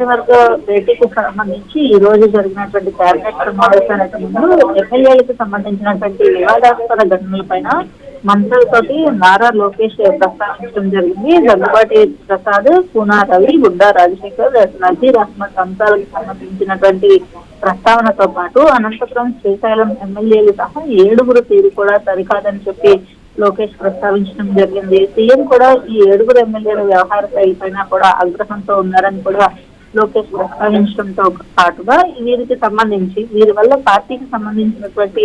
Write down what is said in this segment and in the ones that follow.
మంత్రివర్గ భేటీకి సంబంధించి ఈ రోజు జరిగినటువంటి కేబినెట్ సమావేశానికి ముందు ఎమ్మెల్యేలకు సంబంధించినటువంటి వివాదాస్పద ఘటనలపైన మంత్రులతోటి నారా లోకేష్ ప్రస్తావించడం జరిగింది. దగ్గుబాటి ప్రసాద్, పూనా రవి, గుడ్డా రాజశేఖర్, నజీర్ అహ్మద్ అంశాలకు సంబంధించినటువంటి ప్రస్తావనతో పాటు అనంతపురం, శ్రీశైలం ఎమ్మెల్యేలు సహా 7 తీరు కూడా సరికాదని చెప్పి లోకేష్ ప్రస్తావించడం జరిగింది. సీఎం కూడా ఈ 7 ఎమ్మెల్యేల వ్యవహార శైలి పైన కూడా ఆగ్రహంతో ఉన్నారని కూడా లోకేష్ ప్రస్తావించడంతో పాటుగా వీరికి సంబంధించి వీరి వల్ల పార్టీకి సంబంధించినటువంటి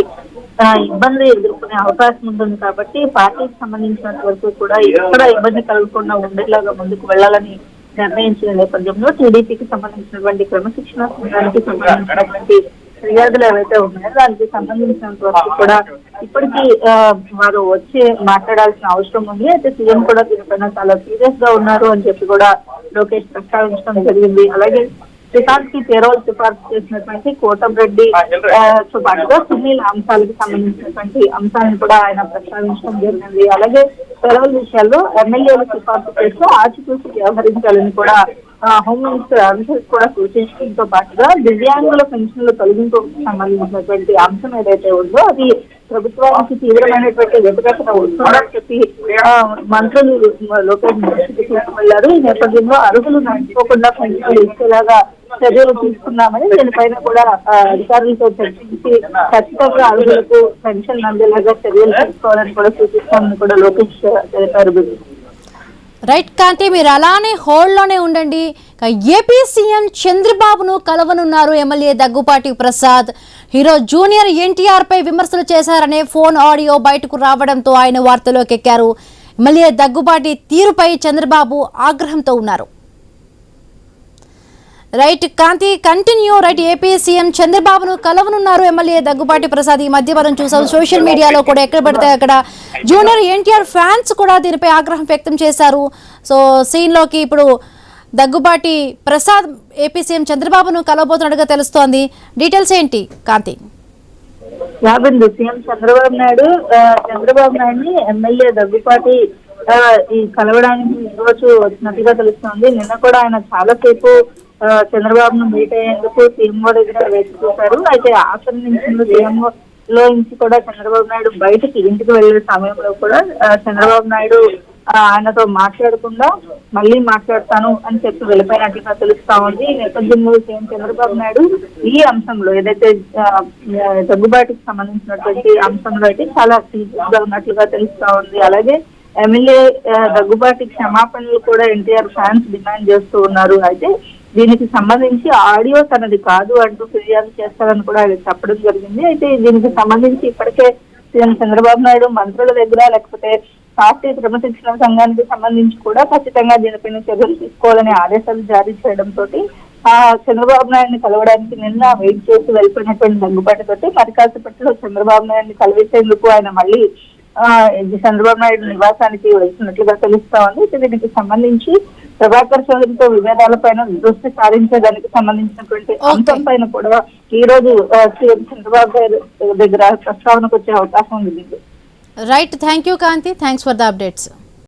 ఇబ్బంది ఎదుర్కొనే అవకాశం ఉంటుంది కాబట్టి పార్టీకి సంబంధించినంత వరకు కూడా ఎక్కడ ఇబ్బంది కలగకుండా ఉండేలాగా ముందుకు వెళ్లాలని నిర్ణయించిన నేపథ్యంలో టీడీపీకి సంబంధించినటువంటి క్రమశిక్షణ సంఘానికి సంబంధించినటువంటి ఫిర్యాదులు ఏవైతే ఉన్నాయో దానికి సంబంధించినంత వరకు కూడా ఇప్పటికీ వారు వచ్చి మాట్లాడాల్సిన అవసరం ఉంది. అయితే సీఎం కూడా దీనిపైన చాలా సీరియస్ గా ఉన్నారు అని చెప్పి కూడా లోకేష్ ప్రస్తావించడం జరిగింది. అలాగే శ్రీకాంత్ కి పేరోల్ సిఫార్సు చేసినటువంటి కోటంరెడ్డి తో పాటుగా సునీల్ అంశాలకు సంబంధించినటువంటి అంశాలను కూడా ఆయన ప్రస్తావించడం జరిగింది. అలాగే పేరోల్ విషయాల్లో ఎమ్మెల్యేలు సిఫార్సు చేస్తూ ఆచితూచి వ్యవహరించాలని కూడా హోమ్ మినిస్టర్ అమిత్ కూడా సూచించడంతో పాటుగా దివ్యాంగుల పెన్షన్ల తొలగింపుకు సంబంధించినటువంటి అంశం ఏదైతే ఉందో అది ప్రభుత్వానికి తీవ్రమైనటువంటి వ్యతిరేకత ఉంటుందని చెప్పి మంత్రులు లోకేష్ దృష్టికి తీసుకువెళ్లారు. ఈ నేపథ్యంలో అర్హులు నడుచుకోకుండా పెన్షన్లు ఇచ్చేలాగా చర్యలు తీసుకున్నామని దీనిపైన కూడా అధికారులతో చర్చించి ఖచ్చితంగా అర్హులకు పెన్షన్ అందేలాగా చర్యలు తీసుకోవాలని కూడా సూచిస్తామని కూడా లోకేష్ తెలిపారు. రైట్ కాంతి, మీరు అలానే హోల్డ్లోనే ఉండండి. ఏపీ సీఎం చంద్రబాబును కలవనున్నారు MLA Daggubati Prasad. Hero junior NTR పై విమర్శలు చేశారనే ఫోన్ ఆడియో బయటకు రావడంతో ఆయన వార్తలోకి ఎక్కారు. ఎమ్మెల్యే దగ్గుబాటి తీరుపై చంద్రబాబు ఆగ్రహంతో ఉన్నారు. రైట్ కాంతి, కంటిన్యూ. రైట్, ఏపీ సీఎం చంద్రబాబును కలవనున్నారు ఎమ్మెల్యే దగ్గుబాటి ప్రసాద్. ఈ మధ్య మనం చూసాం సోషల్ మీడియాలో కూడా ఎక్కడ పడితే అక్కడ జూనియర్ ఎన్టీఆర్ ఫ్యాన్స్ కూడా దీనిపై ఆగ్రహం వ్యక్తం చేశారు. సో సీన్లోకి ఇప్పుడు దగ్గుబాటి ప్రసాద్ ఏపీ సీఎం చంద్రబాబును కలవబోతున్నట్టుగా తెలుస్తోంది. డీటెయిల్స్ ఏంటి కాంతి? సీఎం చంద్రబాబు నాయుడిని ఎమ్మెల్యే దగ్గుబాటి ఈ కలవడానికి ఈ రోజు వచ్చినట్టుగా తెలుస్తోంది. నిన్న కూడా ఆయన చాలాసేపు చంద్రబాబును మీట్ అయ్యేందుకు సీఎంఓ దగ్గర వేచి చూశారు. అయితే ఆశ్రమించిన సీఎంఓ లో నుంచి కూడా చంద్రబాబు నాయుడు బయటకి ఇంటికి వెళ్లే సమయంలో కూడా చంద్రబాబు నాయుడు ఆయనతో మాట్లాడకుండా మళ్ళీ మాట్లాడతాను అని చెప్పి వెళ్ళిపోయినట్లుగా తెలుస్తా ఉంది. ఈ నేపథ్యంలో సీఎం చంద్రబాబు నాయుడు ఈ అంశంలో ఏదైతే దగ్గుబాటికి సంబంధించినటువంటి అంశంలో అయితే చాలా సీరియస్ గా ఉన్నట్లుగా తెలుస్తా ఉంది. అలాగే ఎమ్మెల్యే దగ్గుబాటి క్షమాపణలు కూడా ఎన్టీఆర్ ఫ్యాన్స్ డిమాండ్ చేస్తూ ఉన్నారు. అయితే దీనికి సంబంధించి ఆడియో తనది కాదు అంటూ ఫిర్యాదు చేస్తారని కూడా ఆయన చెప్పడం జరిగింది. అయితే దీనికి సంబంధించి ఇప్పటికే సీఎం చంద్రబాబు నాయుడు మంత్రుల దగ్గర లేకపోతే పార్టీ క్రమశిక్షణ సంఘానికి సంబంధించి కూడా ఖచ్చితంగా దీనిపైన చర్యలు తీసుకోవాలని ఆదేశాలు జారీ చేయడంతో చంద్రబాబు నాయుడిని కలవడానికి నిన్న వెయిట్ చేసి వెళ్ళిపోయినటువంటి దగ్గుబాటి తోటి మరి కాసేపట్లో చంద్రబాబు నాయుడిని కలిసేందుకు ఆయన మళ్ళీ చంద్రబాబు నాయుడు నివాసానికి వెళ్తున్నట్లుగా తెలుస్తా ఉంది. దీనికి సంబంధించి ప్రభాకర్ చౌదరితో విభేదాలపైన దృష్టి సారించేదానికి సంబంధించినటువంటి అంశం పైన కూడా ఈ రోజు సీఎం చంద్రబాబు గారి దగ్గర ప్రస్తావనకు వచ్చే అవకాశం ఉంది. Right, thank you Kanti, thanks for the updates.